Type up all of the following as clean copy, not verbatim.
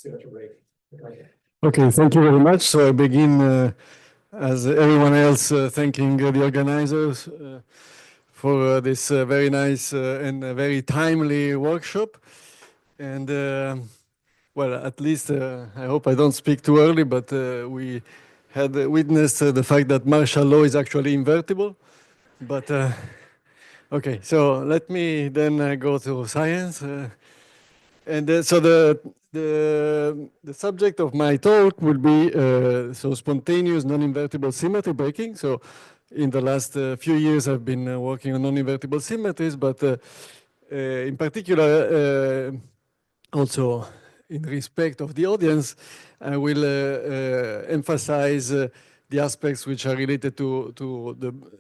symmetry breaking. Okay, thank you very much. So I begin, as everyone else, thanking the organizers for this very nice and very timely workshop. And well, at least I hope I don't speak too early, but we had witnessed the fact that Marshall law is actually invertible. But okay, so let me then go to science. And so the subject of my talk will be so spontaneous non-invertible symmetry breaking. So in the last few years, I've been working on non-invertible symmetries, but in particular, also in respect of the audience, I will emphasize the aspects which are related to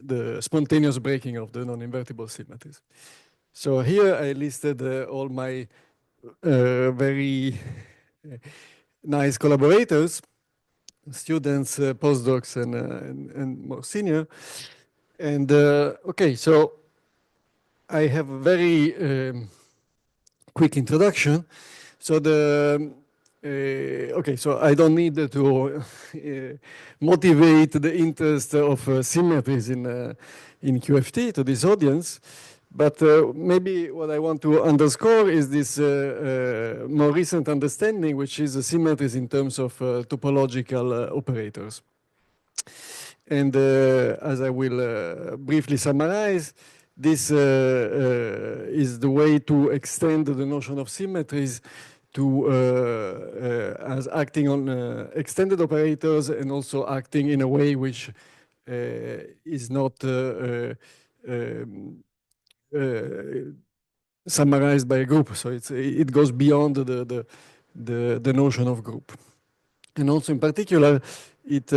the spontaneous breaking of the non-invertible symmetries. So here I listed all my very nice collaborators, students, postdocs, and more senior. And okay, so I have a very quick introduction. So okay, so I don't need to motivate the interest of symmetries in QFT to this audience. But maybe what I want to underscore is this more recent understanding, which is the symmetries in terms of topological operators. And as I will briefly summarize, this is the way to extend the notion of symmetries to as acting on extended operators and also acting in a way which is not summarized by a group, so it goes beyond the notion of group, and also in particular, it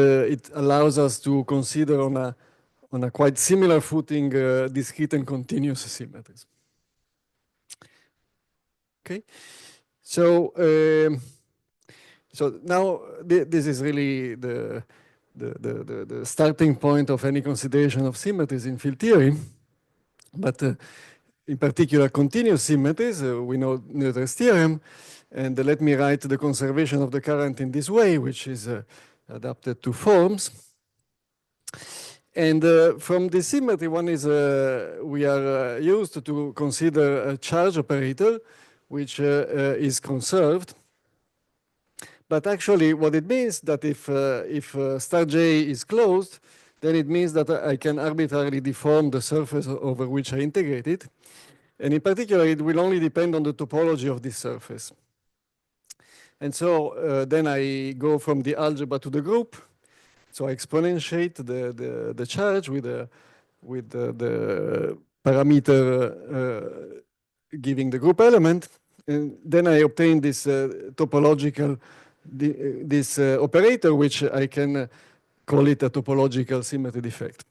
allows us to consider on a quite similar footing discrete and continuous symmetries. Okay, so so now this is really the starting point of any consideration of symmetries in field theory. But in particular, continuous symmetries, we know Noether's theorem, and let me write the conservation of the current in this way, which is adapted to forms. And from this symmetry, one is we are used to consider a charge operator, which is conserved. But actually, what it means that if star J is closed, then it means that I can arbitrarily deform the surface over which I integrate it. And in particular, it will only depend on the topology of this surface. And so then I go from the algebra to the group. So I exponentiate the charge with the parameter giving the group element. And then I obtain this topological, this operator, which I can call it a topological symmetry defect,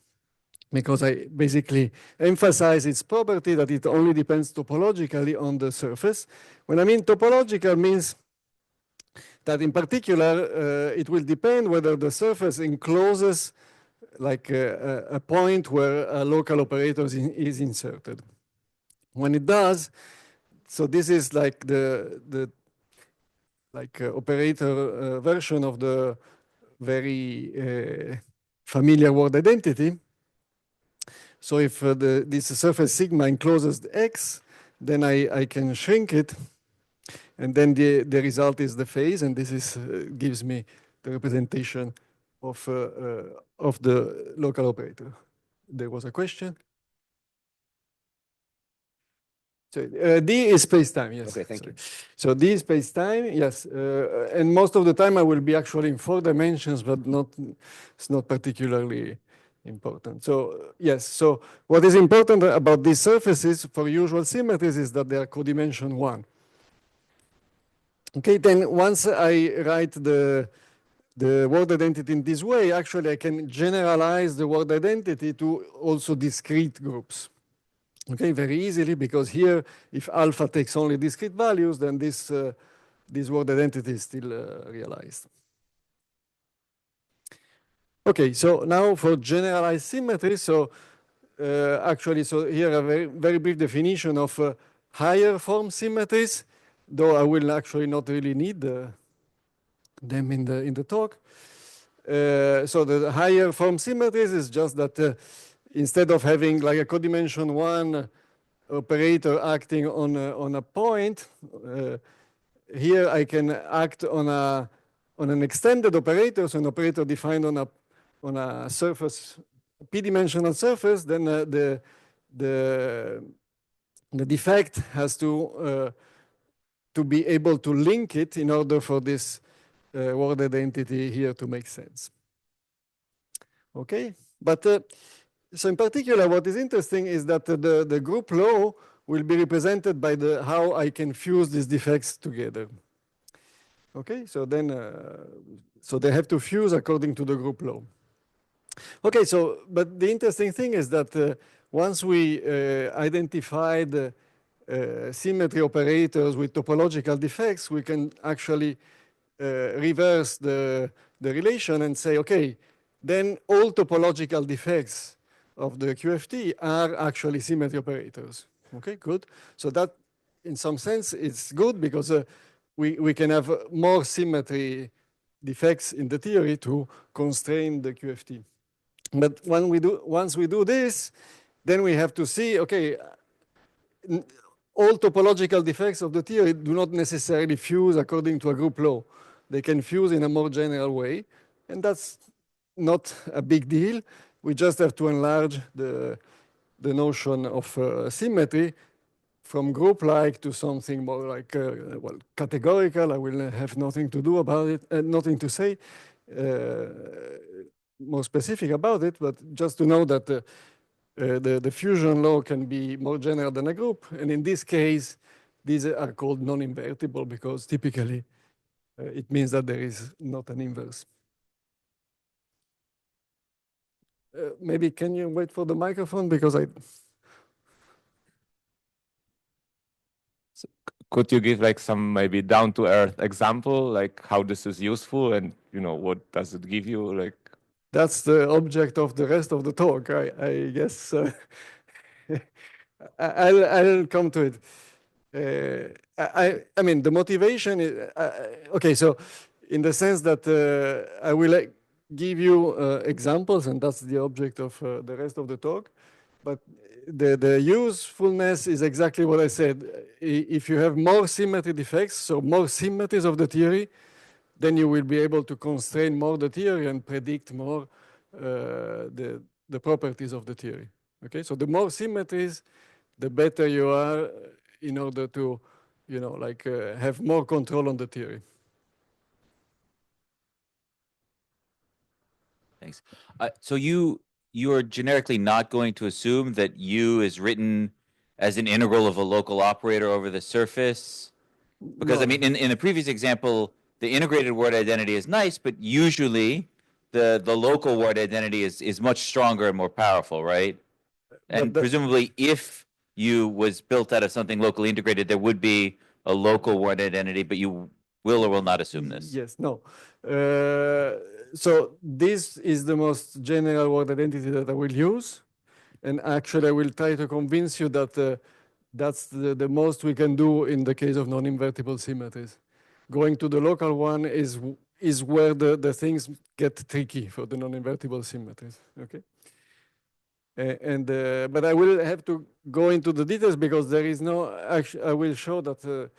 because I basically emphasize its property that it only depends topologically on the surface. When I mean topological means that in particular, it will depend whether the surface encloses like a point where a local operator is inserted. When it does, so this is like the operator version of the very familiar word identity. So if this surface sigma encloses the X, then I can shrink it, and then the result is the phase, and this is gives me the representation of the local operator. There was a question. So D is space-time, yes. Okay, thank you. So D is space-time, yes. And most of the time I will be actually in 4 dimensions, but it's not particularly important. So yes, so what is important about these surfaces for usual symmetries is that they are codimension 1. Okay, then once I write the word identity in this way, actually I can generalize the word identity to also discrete groups. Okay, very easily, because here, if alpha takes only discrete values, then this word identity is still realized. Okay, so now for generalized symmetry, so actually, so here a very brief definition of higher form symmetries, though I will actually not really need them in the talk. So the higher form symmetries is just that instead of having like a codimension 1 operator acting on a point, here I can act on an extended operator, so an operator defined on a surface, p-dimensional surface. Then the defect has to be able to link it in order for this word identity here to make sense. Okay, but so in particular, what is interesting is that the group law will be represented by how I can fuse these defects together. Okay, so then so they have to fuse according to the group law. Okay, so but the interesting thing is that once we identified symmetry operators with topological defects, we can actually reverse the relation and say, okay, then all topological defects of the QFT are actually symmetry operators. Okay, good. So that, in some sense, it's good because we can have more symmetry defects in the theory to constrain the QFT. But once we do this, then we have to see, okay, all topological defects of the theory do not necessarily fuse according to a group law. They can fuse in a more general way, and that's not a big deal. We just have to enlarge the notion of symmetry from group-like to something more like, well, categorical. I will have nothing to do about it, nothing to say more specific about it, but just to know that the fusion law can be more general than a group. And in this case, these are called non-invertible because typically it means that there is not an inverse. Maybe can you wait for the microphone because Could you give like some maybe down to earth example, like how this is useful and what does it give you? Like that's the object of the rest of the talk, I guess. I'll come to it. I mean, the motivation is, okay, so in the sense that I will give you examples, and that's the object of the rest of the talk. But the usefulness is exactly what I said. If you have more symmetry defects, so more symmetries of the theory, then you will be able to constrain more the theory and predict more the properties of the theory. Okay, so the more symmetries, the better you are in order to, have more control on the theory. Thanks. So you are generically not going to assume that U is written as an integral of a local operator over the surface? Because, No. I mean, in the previous example, the integrated word identity is nice, but usually the local word identity is much stronger and more powerful, right? And presumably, if U was built out of something locally integrated, there would be a local word identity, but you will or will not assume this. Yes, no. So this is the most general word identity that I will use. And actually, I will try to convince you that that's the most we can do in the case of non-invertible symmetries. Going to the local one is where the things get tricky for the non-invertible symmetries. Okay. But I will have to go into the details because there is no. Actually, I will show that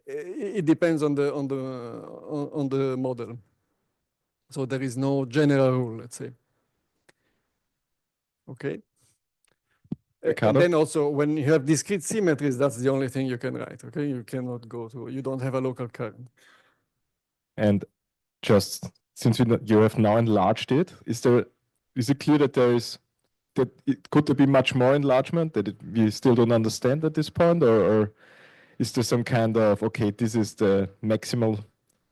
it depends on the model. So there is no general rule, let's say. Okay. Riccardo? And then also, when you have discrete symmetries, that's the only thing you can write. Okay, you cannot go to. You don't have a local current. And just since you have now enlarged it, is it clear that could there be much more enlargement that we still don't understand at this point, or is there some kind of, okay, this is the maximal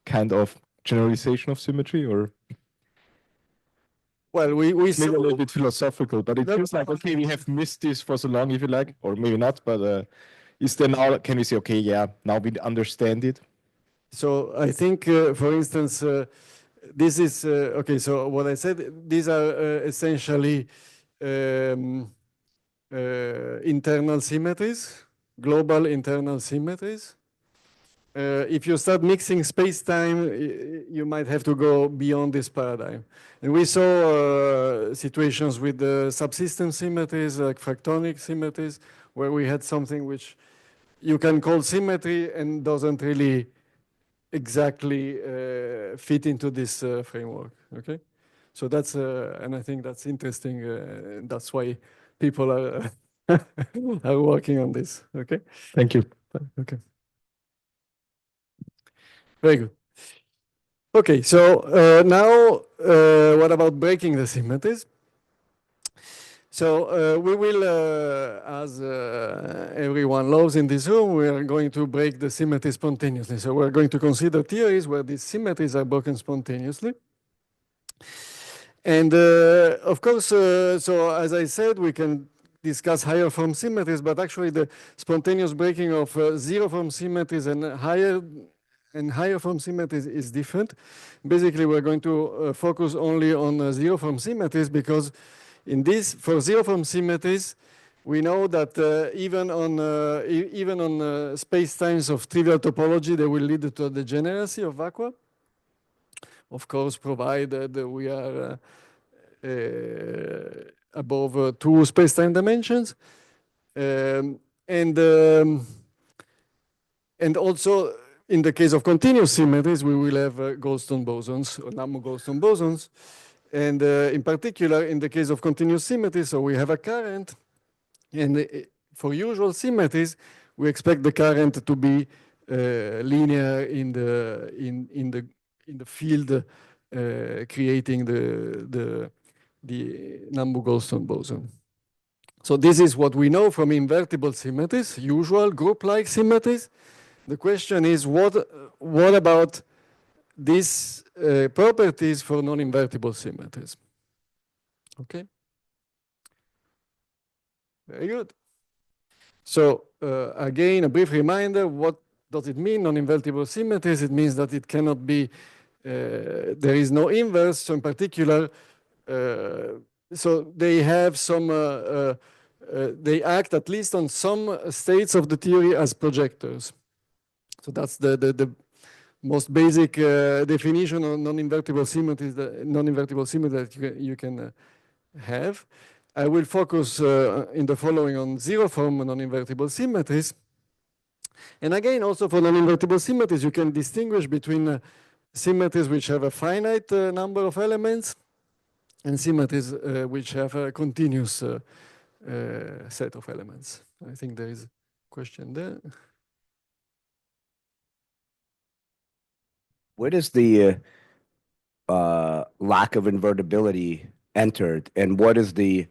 kind of generalization of symmetry, or? Well, we maybe a little bit philosophical, but it feels like, okay, we have missed this for so long, if you like, or maybe not, but is there now, can we say, okay, yeah, now we understand it? So I think, for instance, this is, okay, so what I said, these are essentially internal symmetries, global internal symmetries. if you start mixing space-time, you might have to go beyond this paradigm. And we saw situations with the subsystem symmetries, like fractonic symmetries, where we had something which you can call symmetry and doesn't really exactly fit into this framework, okay? So that's, and I think that's interesting. That's why people are, are working on this, okay? Thank you. Okay. Very good. Okay, so now what about breaking the symmetries? So we will, as everyone loves in this room, we are going to break the symmetry spontaneously. So we're going to consider theories where these symmetries are broken spontaneously. And of course, so as I said, we can discuss higher form symmetries, but actually the spontaneous breaking of zero form symmetries and higher form symmetries is different. Basically, we're going to focus only on zero form symmetries because in this, for zero form symmetries, we know that even on space-times of trivial topology, they will lead to a degeneracy of vacua. Of course, provided we are above 2 space-time dimensions. And also, in the case of continuous symmetries, we will have Goldstone bosons or Nambu-Goldstone bosons. And in particular, in the case of continuous symmetries, so we have a current. And for usual symmetries, we expect the current to be linear in the field creating the Nambu-Goldstone boson. So this is what we know from invertible symmetries, usual group-like symmetries. The question is, what about these properties for non-invertible symmetries? Okay. Very good. So again, a brief reminder, what does it mean, non-invertible symmetries? It means that it cannot be, there is no inverse. So in particular, so they have some, they act at least on some states of the theory as projectors. So that's the most basic definition of non-invertible symmetries, that you can have. I will focus in the following on zero form non-invertible symmetries. And again, also for non-invertible symmetries, you can distinguish between symmetries which have a finite number of elements and symmetries which have a continuous set of elements. I think there is a question there. Where does the lack of invertibility entered, and what is the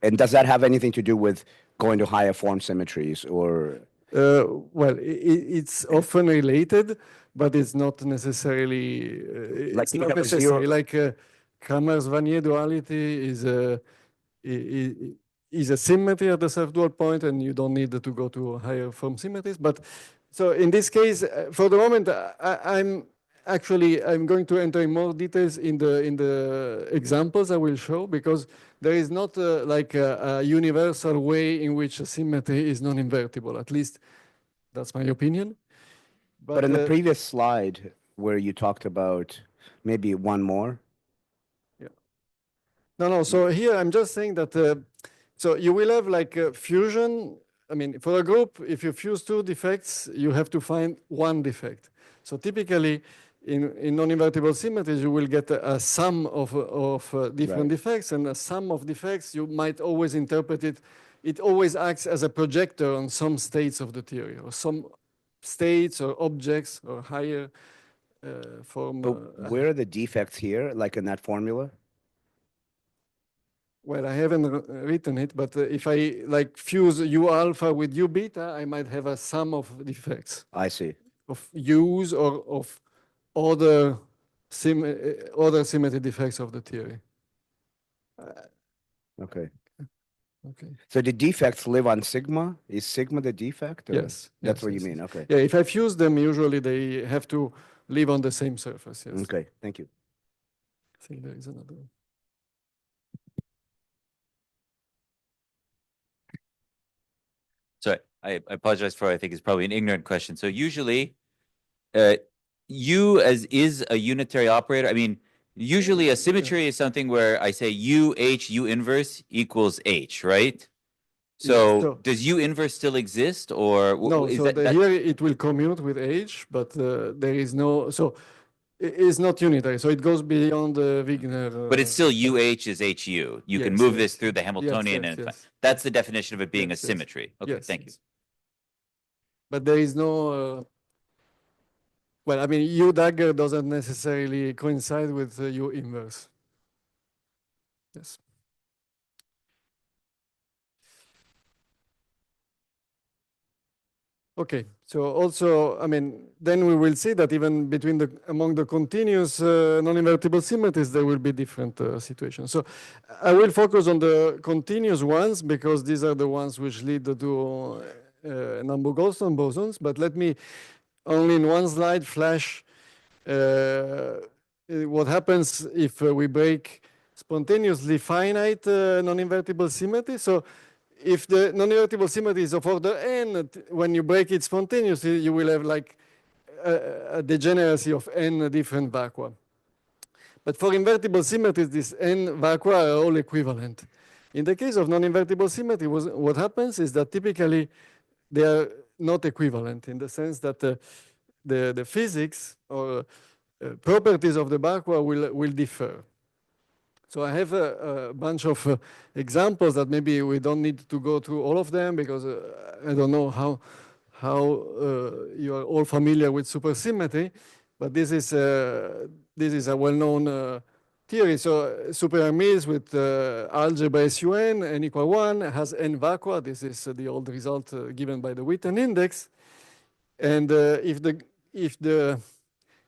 and does that have anything to do with going to higher form symmetries or? Well, it's often related, but it's not necessarily. Like It's not necessary. Like Kramers-Vanier duality is a symmetry at the self-dual point, and you don't need to go to higher form symmetries. But so in this case, for the moment, I'm going to enter in more details in the examples I will show, because there is not like a universal way in which a symmetry is non-invertible. At least that's my opinion. But in the previous slide where you talked about maybe one more. Yeah. No. So here I'm just saying that. So you will have like a fusion. I mean, for a group, if you fuse two defects, you have to find one defect. So typically, in non-invertible symmetries, you will get a sum of different defects, and a sum of defects, you might always interpret it. It always acts as a projector on some states of the theory, or some states or objects or higher form. But where are the defects here, like in that formula? Well, I haven't written it, but if I like fuse U alpha with U beta, I might have a sum of defects. I see. Of U's or of other symmetry defects of the theory. Okay. Okay. So the defects live on sigma? Is sigma the defect? Or? Yes. That's yes, what yes, you mean. yes. Okay. Yeah, if I fuse them, usually they have to live on the same surface. Yes. Okay. Thank you. I think there is another one. So I apologize for, I think it's probably an ignorant question. So usually, U is a unitary operator. I mean, usually a symmetry is something where I say U inverse equals H, right? So does U inverse still exist, or no? is So that here it will commute with H, but there is no, so it's not unitary. So it goes beyond the Wigner. but it's still UH is HU. You can Yes, move yes, this through the yes, Hamiltonian, yes, and yes, that's the definition of it being yes, a symmetry. Okay, yes, thank you. yes. But there is no, well, I mean, U dagger doesn't necessarily coincide with U inverse. Yes. Okay, so also, I mean, then we will see that even between among the continuous non-invertible symmetries, there will be different situations. So I will focus on the continuous ones because these are the ones which lead to Nambu-Goldstone bosons. But let me only in one slide flash what happens if we break spontaneously finite non-invertible symmetry. So if the non-invertible symmetry is of order n, when you break it spontaneously, you will have like a degeneracy of n different vacua. But for invertible symmetries, these n vacua are all equivalent. In the case of non-invertible symmetry, what happens is that typically they are not equivalent in the sense that the physics or properties of the vacua will differ. So I have a bunch of examples that maybe we don't need to go through all of them because I don't know how you are all familiar with supersymmetry, but this is a well-known theory. So superhermids with algebra SUN, n equal 1, has n vacua. This is the old result given by the Witten index. And if the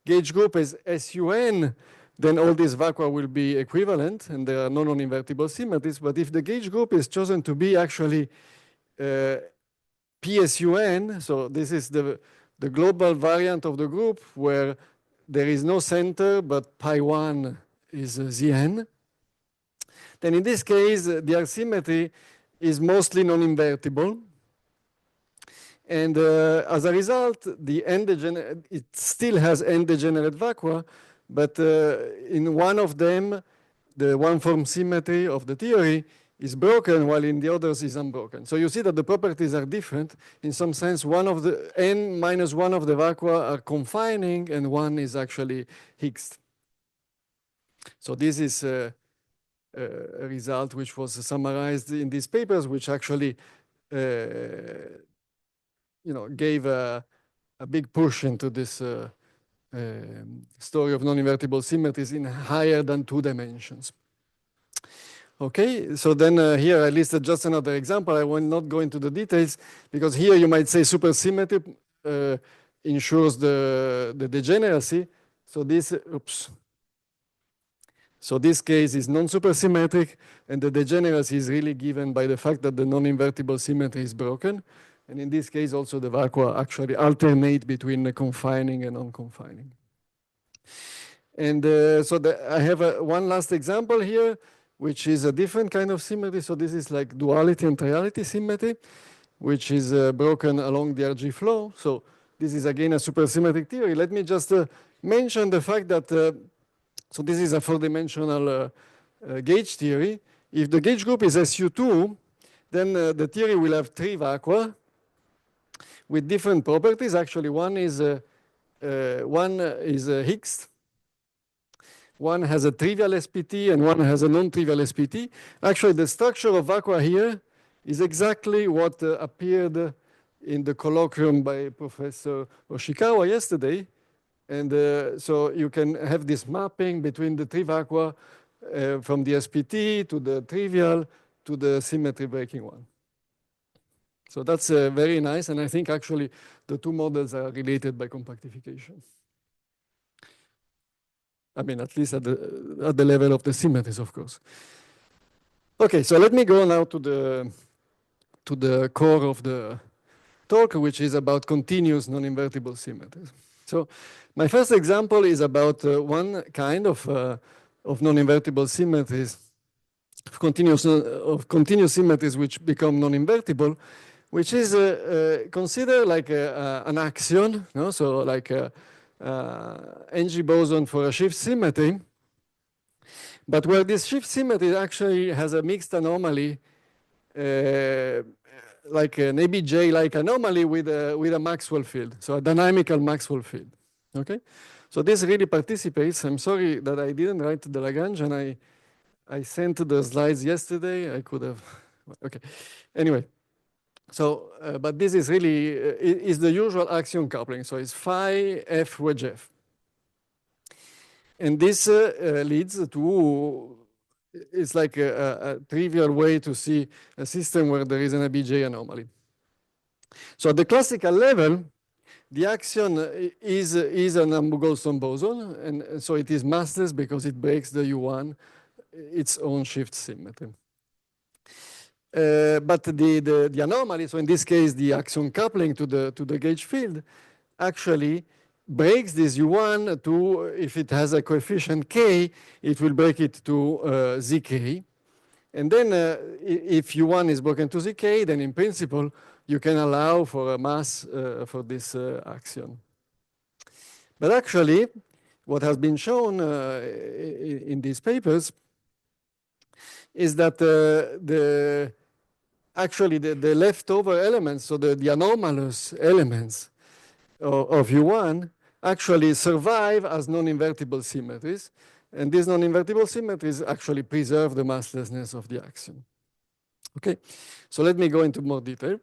gauge group is SUN, then all these vacua will be equivalent, and there are no non-invertible symmetries. But if the gauge group is chosen to be actually PSUN, so this is the global variant of the group where there is no center, but pi1 is Zn, then in this case, the R-symmetry is mostly non-invertible. And as a result, it still has n-degenerate vacua, but in one of them, the one-form symmetry of the theory is broken, while in the others is unbroken. So you see that the properties are different. In some sense, one of the n minus one of the vacua are confining, and one is actually Higgs. So this is a result which was summarized in these papers, which actually gave a big push into this story of non-invertible symmetries in higher than 2 dimensions. Okay, so then here I listed just another example. I will not go into the details because here you might say supersymmetry ensures the degeneracy. So this, So this case is non-supersymmetric, and the degeneracy is really given by the fact that the non-invertible symmetry is broken. And in this case, also the vacua actually alternate between the confining and non-confining. And so I have one last example here, which is a different kind of symmetry. So this is like duality and triality symmetry, which is broken along the RG flow. So this is again a supersymmetric theory. Let me just mention the fact that, so this is a 4-dimensional gauge theory. If the gauge group is SU2, then the theory will have 3 vacua with different properties. Actually, one is Higgs. One has a trivial SPT and one has a non-trivial SPT. Actually, the structure of vacua here is exactly what appeared in the colloquium by Professor Oshikawa yesterday. And so you can have this mapping between the 3 vacua from the SPT to the trivial to the symmetry breaking one. So that's very nice. And I think actually the 2 models are related by compactification. I mean, at least at the level of the symmetries, of course. Okay, so let me go now to the core of the talk, which is about continuous non-invertible symmetries. So my first example is about one kind of non-invertible symmetries, of continuous symmetries which become non-invertible, which is considered like an axion, no? So like a Ng boson for a shift symmetry, but where this shift symmetry actually has a mixed anomaly, like an ABJ-like anomaly with a Maxwell field, so a dynamical Maxwell field. Okay, so this really participates. I'm sorry that I didn't write the Lagrange, and I sent the slides yesterday. I could have. Okay, anyway. So, but this is really is the usual axion coupling. So it's phi f wedge f, and this leads to, it's like a trivial way to see a system where there is an ABJ anomaly. So at the classical level, the axion is a Nambu-Goldstone boson, and so it is massless because it breaks the U1, its own shift symmetry. But the anomaly, so in this case, the axion coupling to the gauge field, actually breaks this U1 to, if it has a coefficient k, it will break it to zk. And then if U1 is broken to zk, then in principle, you can allow for a mass for this axion. But actually, what has been shown in these papers is that actually the leftover elements, so the anomalous elements of U1 actually survive as non-invertible symmetries. And these non-invertible symmetries actually preserve the masslessness of the axion. Okay, so let me go into more detail.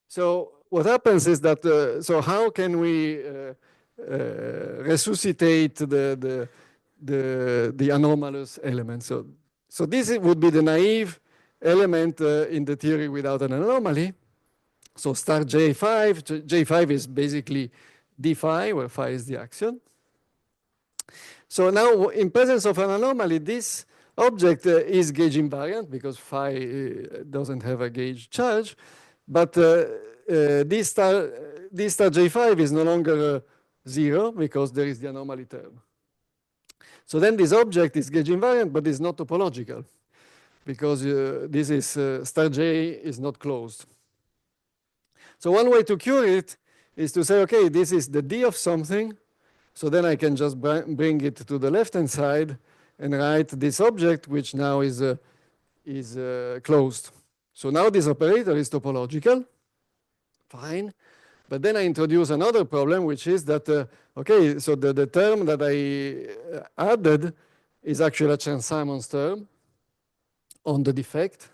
So what happens is that, so how can we resuscitate the anomalous elements? So this would be the naive element in the theory without an anomaly. So star J5, J5 is basically d phi, where phi is the axion. So now in presence of an anomaly, this object is gauge invariant because phi doesn't have a gauge charge, but this star J5 is no longer 0 because there is the anomaly term. So then this object is gauge invariant, but is not topological, because this is star J is not closed. So one way to cure it is to say, okay, this is the D of something. So then I can just bring it to the left-hand side and write this object, which now is closed. So now this operator is topological. Fine. But then I introduce another problem, which is that, okay, so the term that I added is actually a Chern-Simons term on the defect.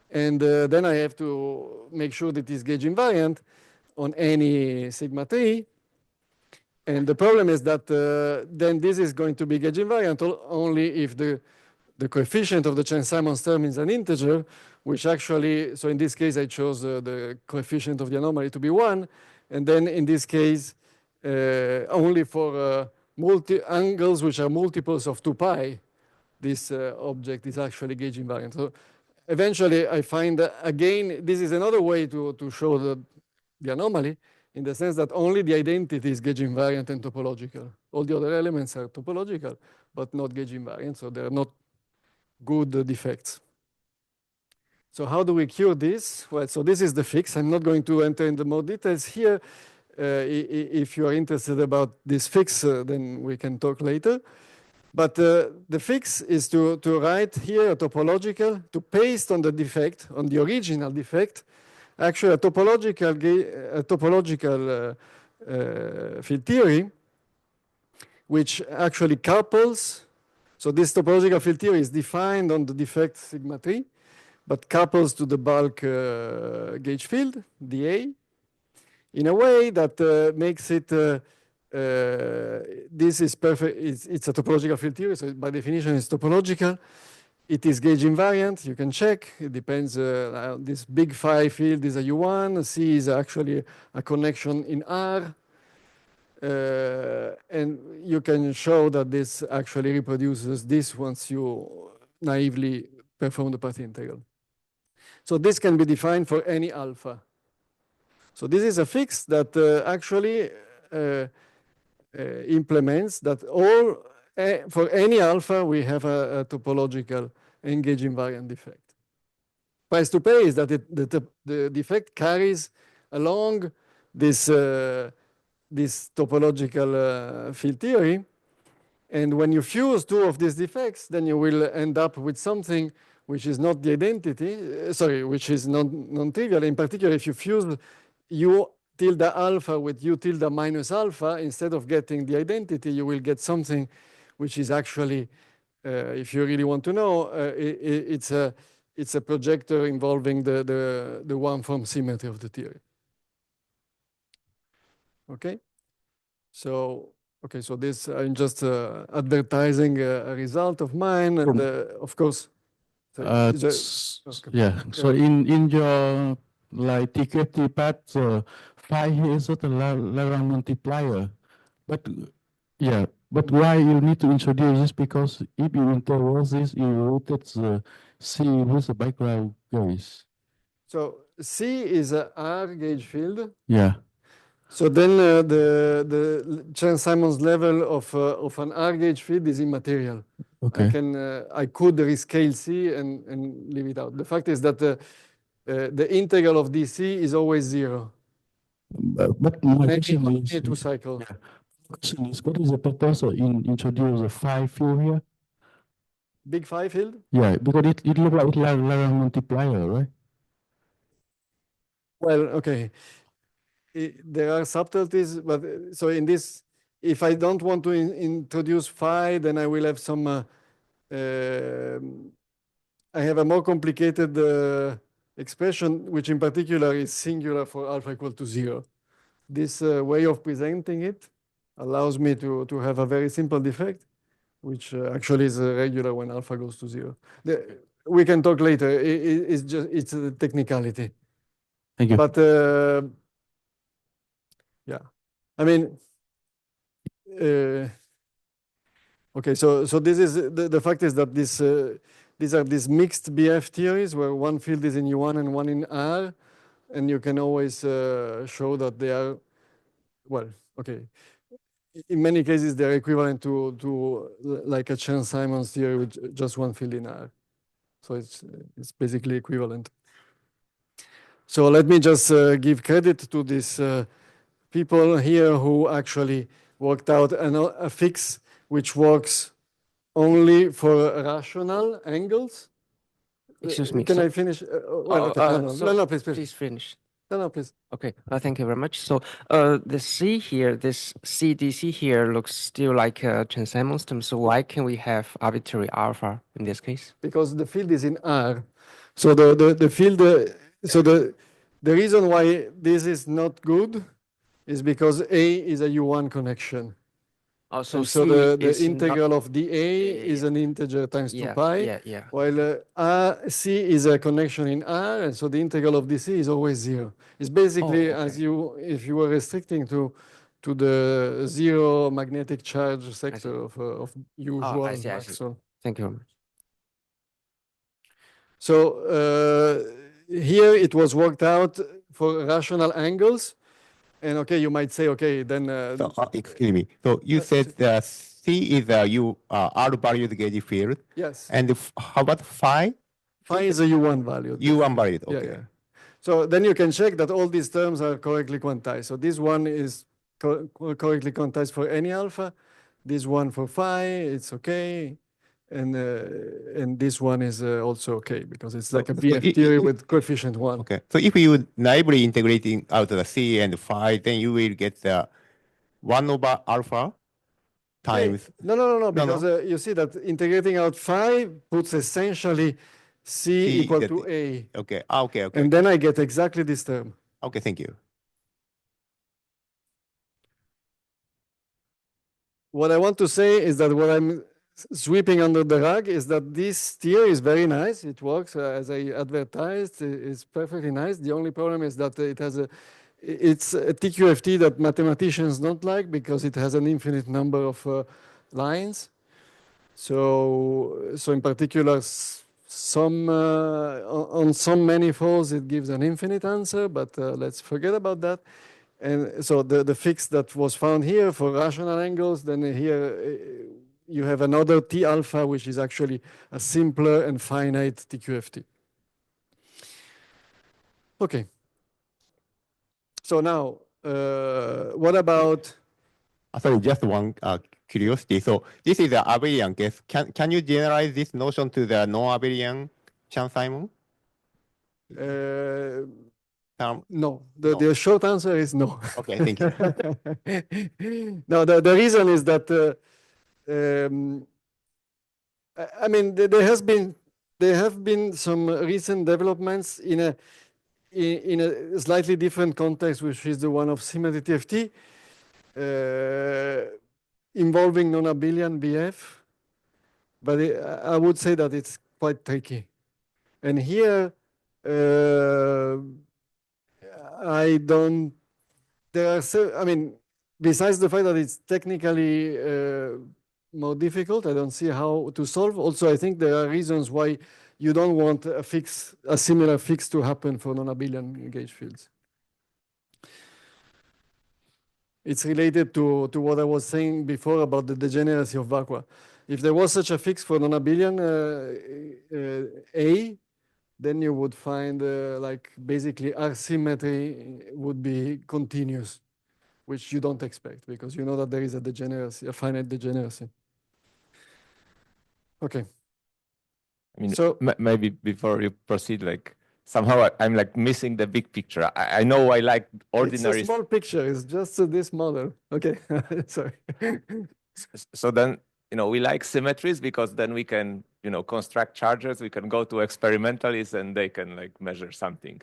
And then I have to make sure that it's gauge invariant on any sigma 3. And the problem is that then this is going to be gauge invariant only if the coefficient of the Chern-Simons term is an integer, which actually, so in this case, I chose the coefficient of the anomaly to be 1. And then in this case, only for angles which are multiples of 2 pi, this object is actually gauge invariant. So eventually, I find that, again, this is another way to show the anomaly, in the sense that only the identity is gauge invariant and topological. All the other elements are topological, but not gauge invariant, so they're not good defects. So how do we cure this? Well, so this is the fix. I'm not going to enter into more details here. If you are interested about this fix, then we can talk later. But the fix is to write here a topological, to paste on the defect, on the original defect, actually a topological field theory, which actually couples. So this topological field theory is defined on the defect sigma 3, but couples to the bulk gauge field, dA, in a way that makes it, this is perfect, it's a topological field theory, so by definition it's topological. It is gauge invariant, you can check, it depends, this big phi field is a U1, C is actually a connection in R, and you can show that this actually reproduces this once you naively perform the path integral. So this can be defined for any alpha. So this is a fix that actually implements that all, for any alpha, we have a topological and gauge invariant defect. price to pay is that the defect carries along this topological field theory. And when you fuse two of these defects, then you will end up with something which is not the identity, which is non-trivial. In particular, if you fuse U tilde alpha with U tilde minus alpha, instead of getting the identity, you will get something which is actually, if you really want to know, it's a projector involving the one-form symmetry of the theory. Okay? So this, I'm just advertising a result of mine, and of course. Yeah. So in your like TKT path, phi here is not a Lagrange multiplier, but yeah. But why you need to introduce this? Because if you introduce this, you rotate the C with the background gauge. So C is a R gauge field. Yeah. So then the Chern-Simons level of an R gauge field is immaterial. Okay. I could rescale C and leave it out. The fact is that the integral of dc is always 0. But my question is, two cycles. Yeah. Question is, what is the purpose of introduce a phi field here? Big phi field? Yeah, because it looks like Lagrange multiplier, right? Well, okay. There are subtleties, but so in this, if I don't want to introduce phi, then I will have some, I have a more complicated expression, which in particular is singular for alpha equal to 0. This way of presenting it allows me to have a very simple defect, which actually is regular when alpha goes to 0. We can talk later. It's a technicality. Thank you. But yeah, I mean, okay. So this is the fact is that these are these mixed BF theories where one field is in U1 and one in R, and you can always show that they are, well, okay. In many cases, they're equivalent to like a Chern-Simons theory with just one field in R. So it's basically equivalent. So let me just give credit to these people here who actually worked out a fix which works only for rational angles. Excuse me. Can I finish? Well, okay. No, please. Please finish. No, please. Okay, thank you very much. So the C here, this CDC here looks still like a Chern-Simons term. So why can we have arbitrary alpha in this case? Because the field is in R. So the field, so the reason why this is not good is because A is a U1 connection. Oh, so the integral of dA is an integer times 2 pi, while C is a connection in R, and so the integral of dC is always 0. It's basically as if you were restricting to the 0 magnetic charge sector of usual. I see. So thank you very much. So here it was worked out for rational angles. And okay, you might say, okay, then. Excuse me. So you said the C is a R valued gauge field. Yes. And how about phi? Phi is a U1 value. U1 valued. Okay. Yeah. So then you can check that all these terms are correctly quantized. So this one is correctly quantized for any alpha. This one for phi, it's okay. And this one is also okay because it's like a BF theory with coefficient 1. Okay. So if you naively integrating out the C and phi, then you will get the 1 over alpha times. No, because you see that integrating out phi puts essentially C equal to A. Okay. Okay. And then I get exactly this term. Okay, thank you. What I want to say is that what I'm sweeping under the rug is that this theory is very nice. It works as I advertised. It's perfectly nice. The only problem is that it's a TQFT that mathematicians don't like because it has an infinite number of lines. So in particular, on some manifolds it gives an infinite answer, but let's forget about that. And so the fix that was found here for rational angles, then here you have another T alpha, which is actually a simpler and finite TQFT. Okay. So now, what about? Sorry, just one curiosity. So this is the abelian case. Can you generalize this notion to the non-abelian Chern-Simon? No. The short answer is no. Okay, thank you. No, the reason is that I mean there have been some recent developments in a slightly different context, which is the one of symmetry TFT, involving non-abelian BF. But I would say that it's quite tricky. And here, I don't. There are. I mean, besides the fact that it's technically more difficult, I don't see how to solve. Also, I think there are reasons why you don't want a similar fix to happen for non-abelian gauge fields. It's related to what I was saying before about the degeneracy of vacua. If there was such a fix for non-abelian A, then you would find like basically R-symmetry would be continuous, which you don't expect because you know that there is a degeneracy, a finite degeneracy. Okay. I mean, so maybe before you proceed, like somehow I'm like missing the big picture. I know I like ordinary. It's a small picture. It's just this model. Okay, sorry. So then, we like symmetries because then we can, construct charges. We can go to experimentalists and they can like measure something.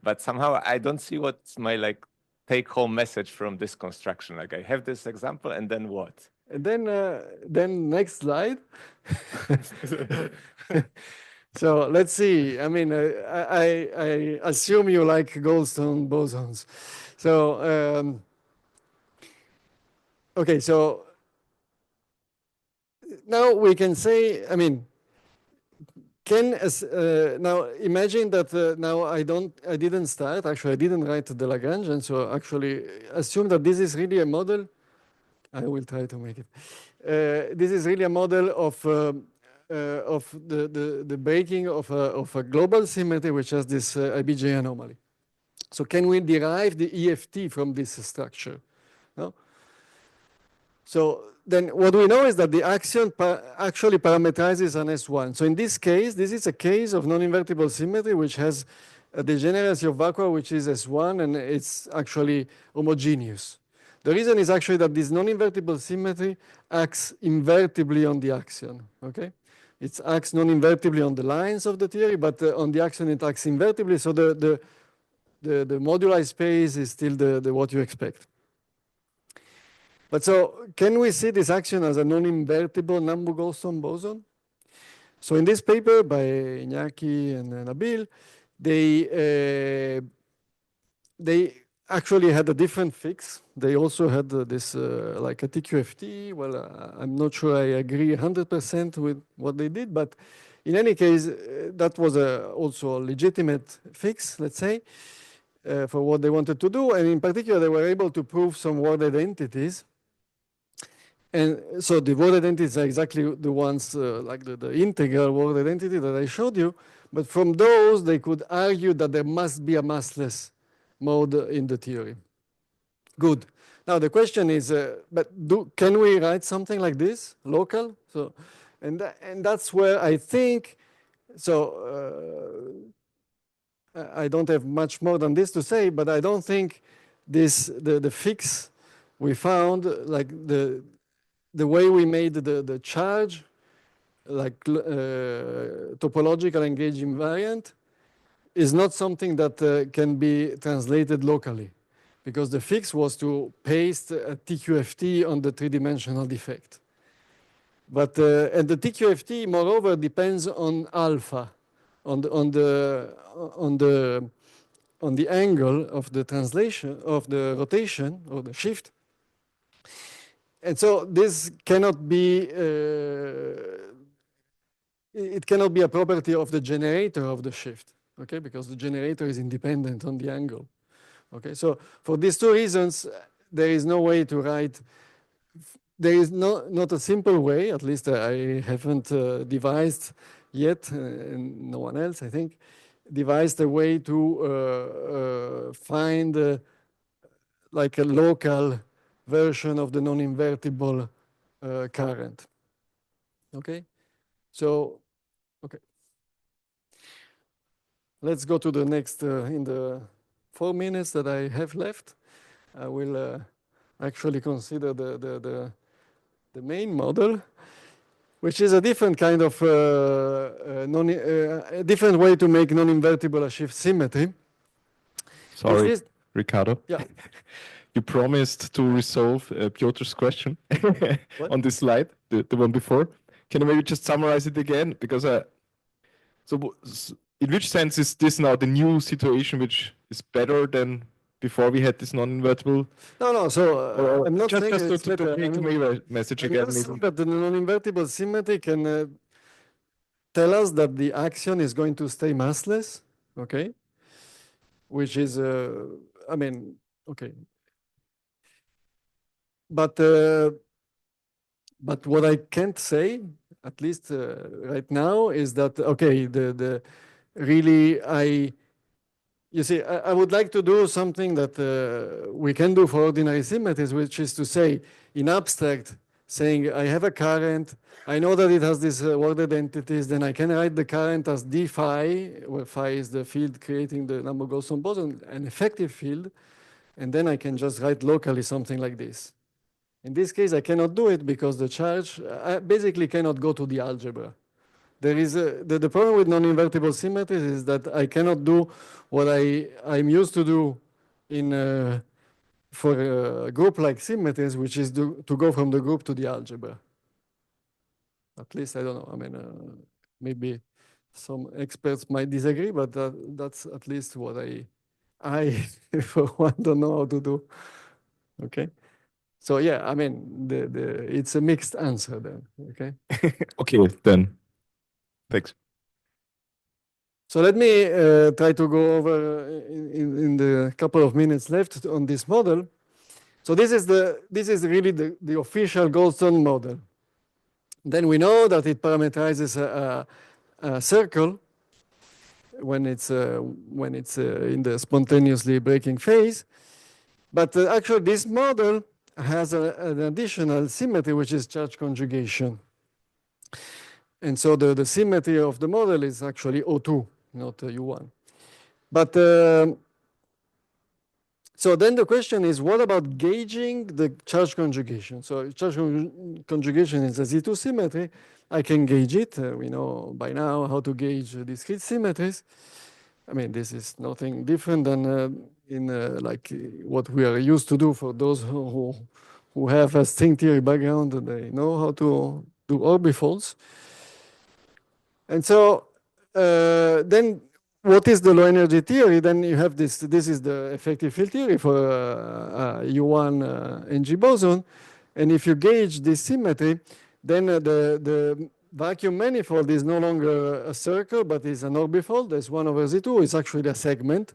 But somehow I don't see what's my like take-home message from this construction. Like I have this example, and then what? And then next slide. So let's see. I mean, I assume you like Goldstone bosons. So okay, so now we can say, I mean, now imagine that now I didn't start. Actually, I didn't write the Lagrange, and so actually assume that this is really a model. I will try to make it. This is really a model of the breaking of a global symmetry which has this IBJ anomaly. So can we derive the EFT from this structure? No? So then what we know is that the axion actually parametrizes an S1. So in this case, this is a case of non-invertible symmetry which has a degeneracy of vacua which is S1 and it's actually homogeneous. The reason is actually that this non-invertible symmetry acts invertibly on the axion, okay? It acts non-invertibly on the lines of the theory, but on the axion it acts invertibly, so the moduli space is still what you expect. But so, can we see this axion as a non-invertible Nambu-Goldstone boson? So in this paper by Iñaki and Nabil, they actually had a different fix. They also had this like a TQFT. Well, I'm not sure I agree 100% with what they did, but in any case, that was also a legitimate fix, let's say, for what they wanted to do. And in particular, they were able to prove some word identities. And so the word identities are exactly the ones like the integral word identity that I showed you. But from those, they could argue that there must be a massless mode in the theory. Good. Now the question is, but can we write something like this, local? So, and that's where I think, so I don't have much more than this to say, but I don't think the fix we found, like the way we made the charge, like topological engaged invariant, is not something that can be translated locally, because the fix was to paste a TQFT on the three-dimensional defect. But and the TQFT, moreover, depends on alpha, on the angle of the translation of the rotation or the shift. And so this cannot be. It cannot be a property of the generator of the shift. Okay, because the generator is independent on the angle. Okay, so for these two reasons, there is no way to write. There is not a simple way, at least I haven't devised yet, and no one else, I think, devised a way to find like a local version of the non-invertible current. Okay, so okay, let's go to the next. In the 4 minutes that I have left, I will actually consider the main model, which is a different kind of a different way to make non-invertible shift symmetry. Sorry, is, Riccardo. yeah. You promised to resolve Piotr's question on this slide, the one before. Can you maybe just summarize it again? Because in which sense is this now the new situation, which is better than before we had this non-invertible? No. So I'm not saying just it's to better. take my message again. That the non-invertible symmetry can tell us that the axion is going to stay massless. Okay, which is I mean, okay. But what I can't say, at least right now, is that okay. The really you see, I would like to do something that we can do for ordinary symmetries, which is to say, in abstract, saying I have a current, I know that it has these word identities, then I can write the current as d phi, where phi is the field creating the Nambu-Goldstone boson, an effective field, and then I can just write locally something like this. In this case, I cannot do it because the charge basically cannot go to the algebra. There is the problem with non-invertible symmetries is that I cannot do what I'm used to do in for a group like symmetries, which is to go from the group to the algebra. At least I don't know. I mean, maybe some experts might disagree, but that's at least what I for one don't know how to do. Okay. So yeah, I mean, it's a mixed answer then. Okay. Okay, then. Thanks. So let me try to go over in the couple of minutes left on this model. So this is really the official Goldstone model. Then we know that it parametrizes a circle when it's in the spontaneously breaking phase. But actually, this model has an additional symmetry, which is charge conjugation. And so the symmetry of the model is actually O2, not U1. But so then the question is, what about gauging the charge conjugation? So charge conjugation is a Z2 symmetry. I can gauge it. We know by now how to gauge discrete symmetries. I mean, this is nothing different than like what we are used to do for those who have a string theory background. They know how to do orbifolds. And so then what is the low energy theory? Then you have this is the effective field theory for U1 NG boson. And if you gauge this symmetry, then the vacuum manifold is no longer a circle, but is an orbifold. There's 1 over Z2. It's actually a segment,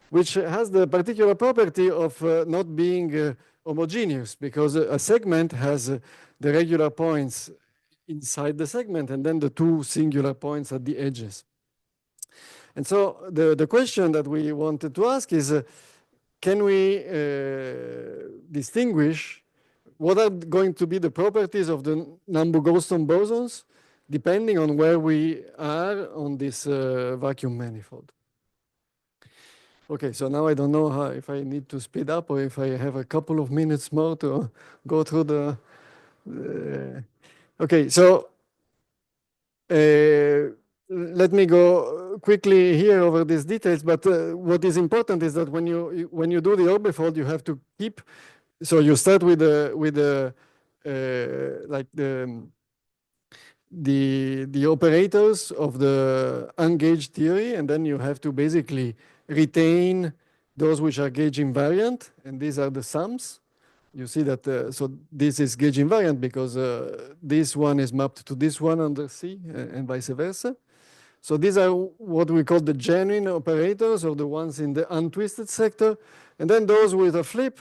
which has the particular property of not being homogeneous, because a segment has the regular points inside the segment and then the two singular points at the edges. And so the question that we wanted to ask is, can we distinguish what are going to be the properties of the Nambu-Goldstone bosons depending on where we are on this vacuum manifold? Okay, so now I don't know if I need to speed up or if I have a couple of minutes more to go through the okay, so let me go quickly here over these details. But what is important is that when you do the orbifold, you have to keep. So you start with like the operators of the ungauged theory, and then you have to basically retain those which are gauge invariant, and these are the sums. You see that, so this is gauge invariant because this one is mapped to this one under C and vice versa. So these are what we call the genuine operators, or the ones in the untwisted sector. And then those with a flip,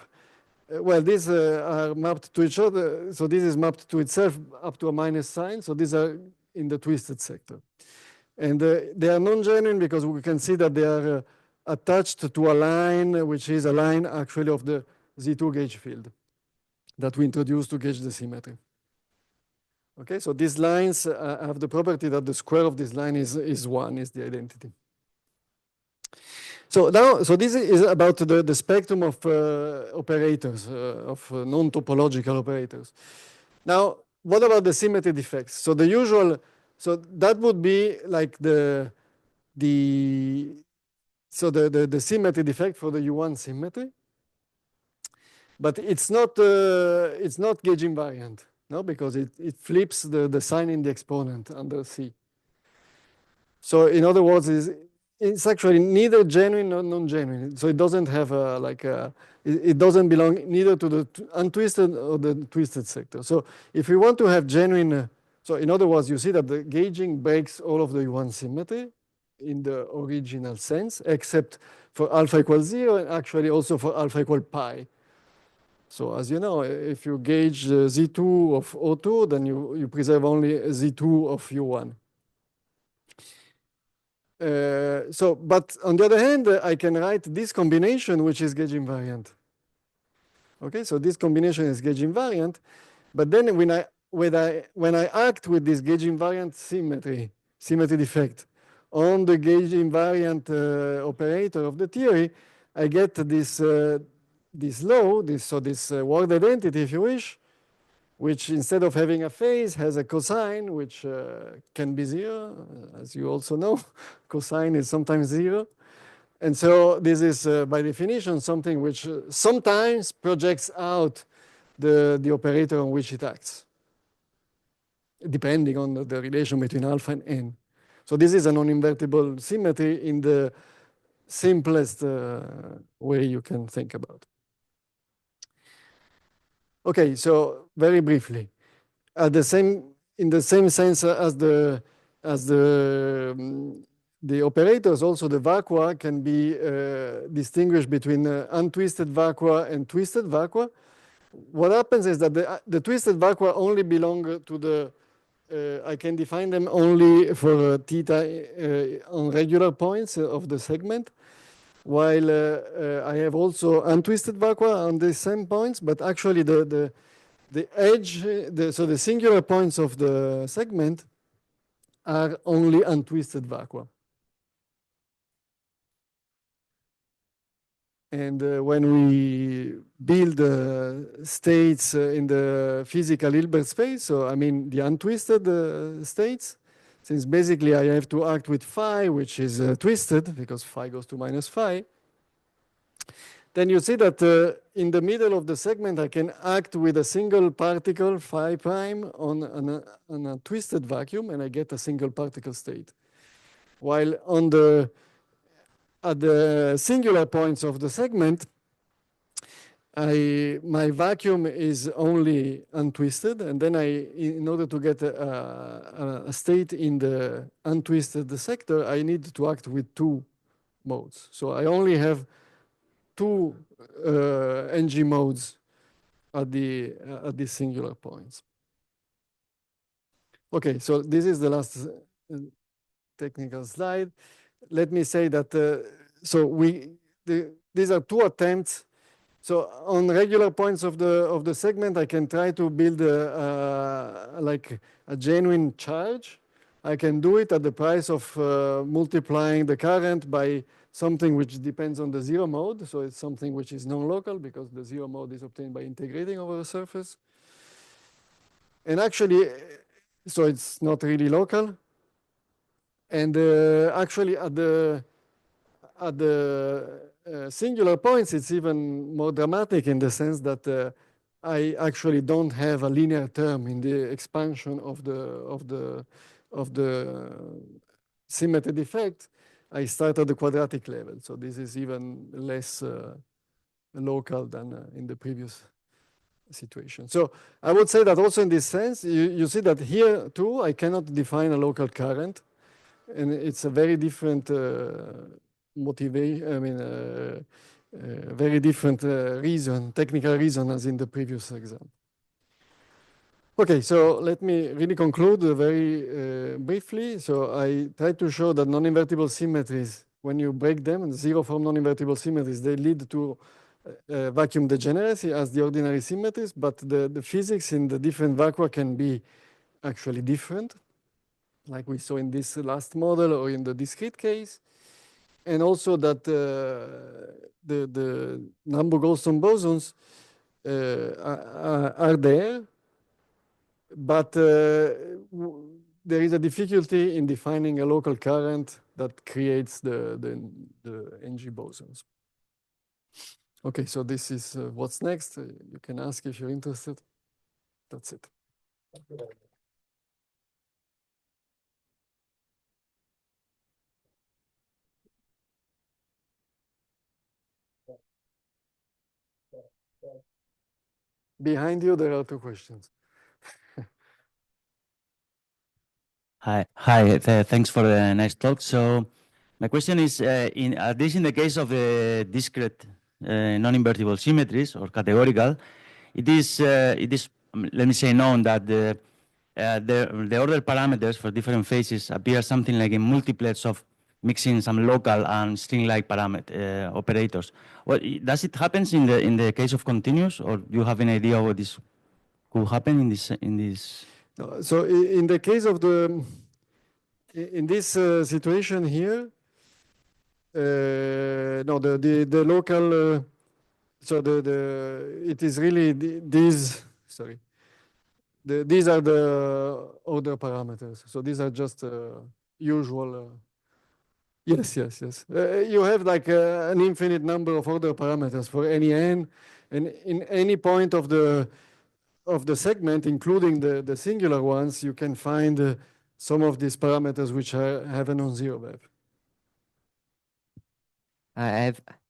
well, these are mapped to each other. So this is mapped to itself up to a minus sign. So these are in the twisted sector. And they are non-genuine because we can see that they are attached to a line, which is a line actually of the Z2 gauge field that we introduced to gauge the symmetry. Okay, so these lines have the property that the square of this line is 1, is the identity. So now, so this is about the spectrum of operators, of non-topological operators. Now, what about the symmetry defects? So the usual, so that would be like the symmetry defect for the U1 symmetry, but it's not gauge invariant, no, because it flips the sign in the exponent under C. So in other words, it's actually neither genuine nor non-genuine. So it doesn't have it doesn't belong neither to the untwisted or the twisted sector. So if we want to have genuine, so in other words, you see that the gauging breaks all of the U1 symmetry in the original sense, except for alpha equals 0 and actually also for alpha equal pi. So as you know, if you gauge Z2 of O2, then you preserve only Z2 of U1. But on the other hand, I can write this combination, which is gauge invariant. Okay, so this combination is gauge invariant, but then when I act with this gauge invariant symmetry defect on the gauge invariant operator of the theory, I get this law, this word identity, if you wish, which instead of having a phase has a cosine, which can be 0, as you also know. Cosine is sometimes 0. And so this is, by definition, something which sometimes projects out the operator on which it acts, depending on the relation between alpha and n. So this is a non-invertible symmetry in the simplest way you can think about. Okay, so very briefly, in the same sense as the operators, also the vacua can be distinguished between untwisted vacua and twisted vacua. What happens is that the twisted vacua only belong to the, I can define them only for theta on regular points of the segment, while I have also untwisted vacua on the same points, but actually the edge, so the singular points of the segment are only untwisted vacua. And when we build states in the physical Hilbert space, so I mean the untwisted states, since basically I have to act with phi, which is twisted, because phi goes to minus phi, then you see that in the middle of the segment, I can act with a single particle, phi prime, on a twisted vacuum, and I get a single particle state. While at the singular points of the segment, my vacuum is only untwisted, and then in order to get a state in the untwisted sector, I need to act with 2 modes. So I only have 2 NG modes at the singular points. Okay, so this is the last technical slide. Let me say that these are 2 attempts. So on regular points of the segment, I can try to build like a genuine charge. I can do it at the price of multiplying the current by something which depends on the 0 mode. So it's something which is non-local because the 0 mode is obtained by integrating over the surface. And actually, so it's not really local. And actually at the singular points, it's even more dramatic in the sense that I actually don't have a linear term in the expansion of the symmetry defect. I start at the quadratic level. So this is even less local than in the previous situation. So I would say that also in this sense, you see that here too, I cannot define a local current. And it's a very different motivation, I mean, very different reason, technical reason as in the previous example. Okay, so let me really conclude very briefly. So I tried to show that non-invertible symmetries, when you break them, zero-form non-invertible symmetries, they lead to vacuum degeneracy as the ordinary symmetries, but the physics in the different vacua can be actually different, like we saw in this last model or in the discrete case. And also that the Nambu-Goldstone bosons are there, but there is a difficulty in defining a local current that creates the NG bosons. Okay, so this is what's next. You can ask if you're interested. That's it. Behind you, there are two questions. Hi, thanks for the nice talk. So my question is, at least in the case of the discrete non-invertible symmetries or categorical, it is let me say, known that the order parameters for different phases appear something like a multiplex of mixing some local and string-like parameter operators. Well, does it happen in the case of continuous, or do you have an idea what this could happen in this? So in the case of in this situation here, no, the local, so it is really these, sorry, these are the order parameters. So these are just usual. Yes. You have like an infinite number of order parameters for any n, and in any point of the segment, including the singular ones, you can find some of these parameters which have a non-zero wave.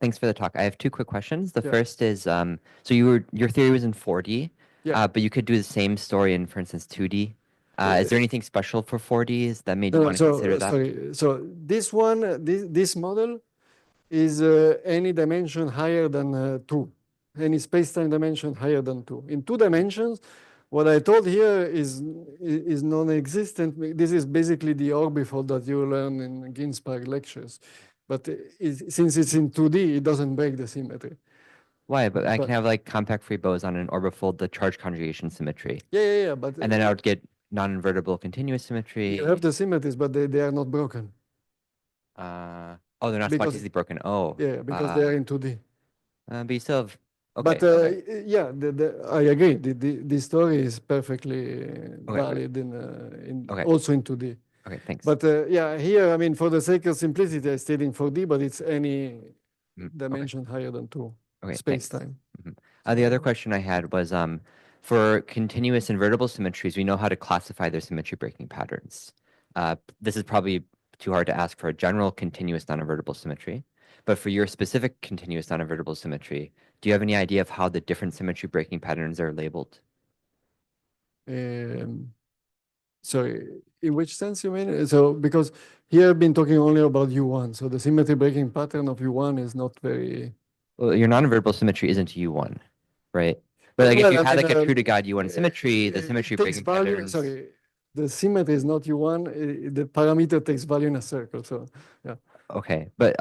Thanks for the talk. I have two quick questions. The Yeah. first is, so your theory was in 4D, Yeah. but you could do the same story in, for instance, 2D. Is there anything special for 4Ds that made you want to consider that? Sorry. So this one, this model is any dimension higher than 2, any space-time dimension higher than 2. In 2 dimensions, what I told here is non-existent. This is basically the orbifold that you learn in Ginsberg lectures. But since it's in 2D, it doesn't break the symmetry. Why? But I can have like compact free boson and orbifold the charge conjugation symmetry. Yeah. But and then I would get non-invertible continuous symmetry. You have the symmetries, but they are not broken. Oh, they're not spontaneously broken. Oh. Yeah, because they are in 2D. But you still have. Okay. But yeah, I agree. The story is perfectly valid also in 2D. Okay, thanks. But yeah, here, I mean, for the sake of simplicity, I stayed in 4D, but it's any dimension higher than 2 space-time. The other question I had was for continuous invertible symmetries, we know how to classify their symmetry breaking patterns. This is probably too hard to ask for a general continuous non-invertible symmetry. But for your specific continuous non-invertible symmetry, do you have any idea of how the different symmetry breaking patterns are labeled? Sorry, in which sense you mean? So because here I've been talking only about U1. So the symmetry breaking pattern of U1 is not very... Well, your non-invertible symmetry isn't U1, right? But like if you had like a true to God U1 symmetry, the symmetry breaking patterns... Sorry, the symmetry is not U1. The parameter takes value in a circle. So yeah. Okay, but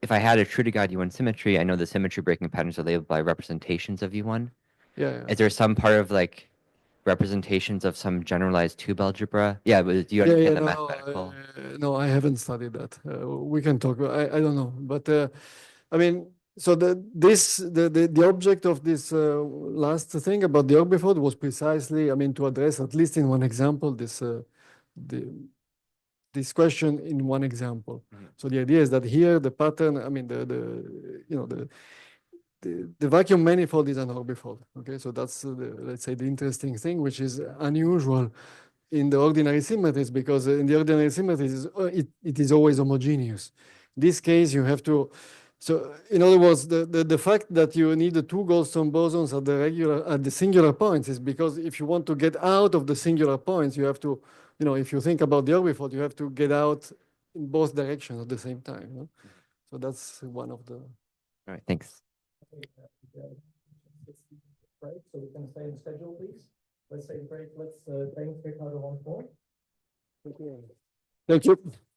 if I had a true to God U1 symmetry, I know the symmetry breaking patterns are labeled by representations of U1. Yeah. Is there some part of like representations of some generalized tube algebra? Yeah, but do you understand the mathematical? No, I haven't studied that. We can talk. I don't know, but I mean, so the object of this last thing about the orbifold was precisely, I mean, to address at least in one example this question in one example. So the idea is that here the pattern, I mean, the vacuum manifold is an orbifold. Okay, so that's let's say the interesting thing, which is unusual in the ordinary symmetries, because in the ordinary symmetries it is always homogeneous. In this case, you have to. So in other words, the fact that you need the 2 Goldstone bosons at the singular points is because if you want to get out of the singular points, you have to, if you think about the orbifold, you have to get out in both directions at the same time. So that's one of the. All right, thanks. Right, so we can stay in schedule, please. let's take a break. Let's thank Riccardo once more. Thank you.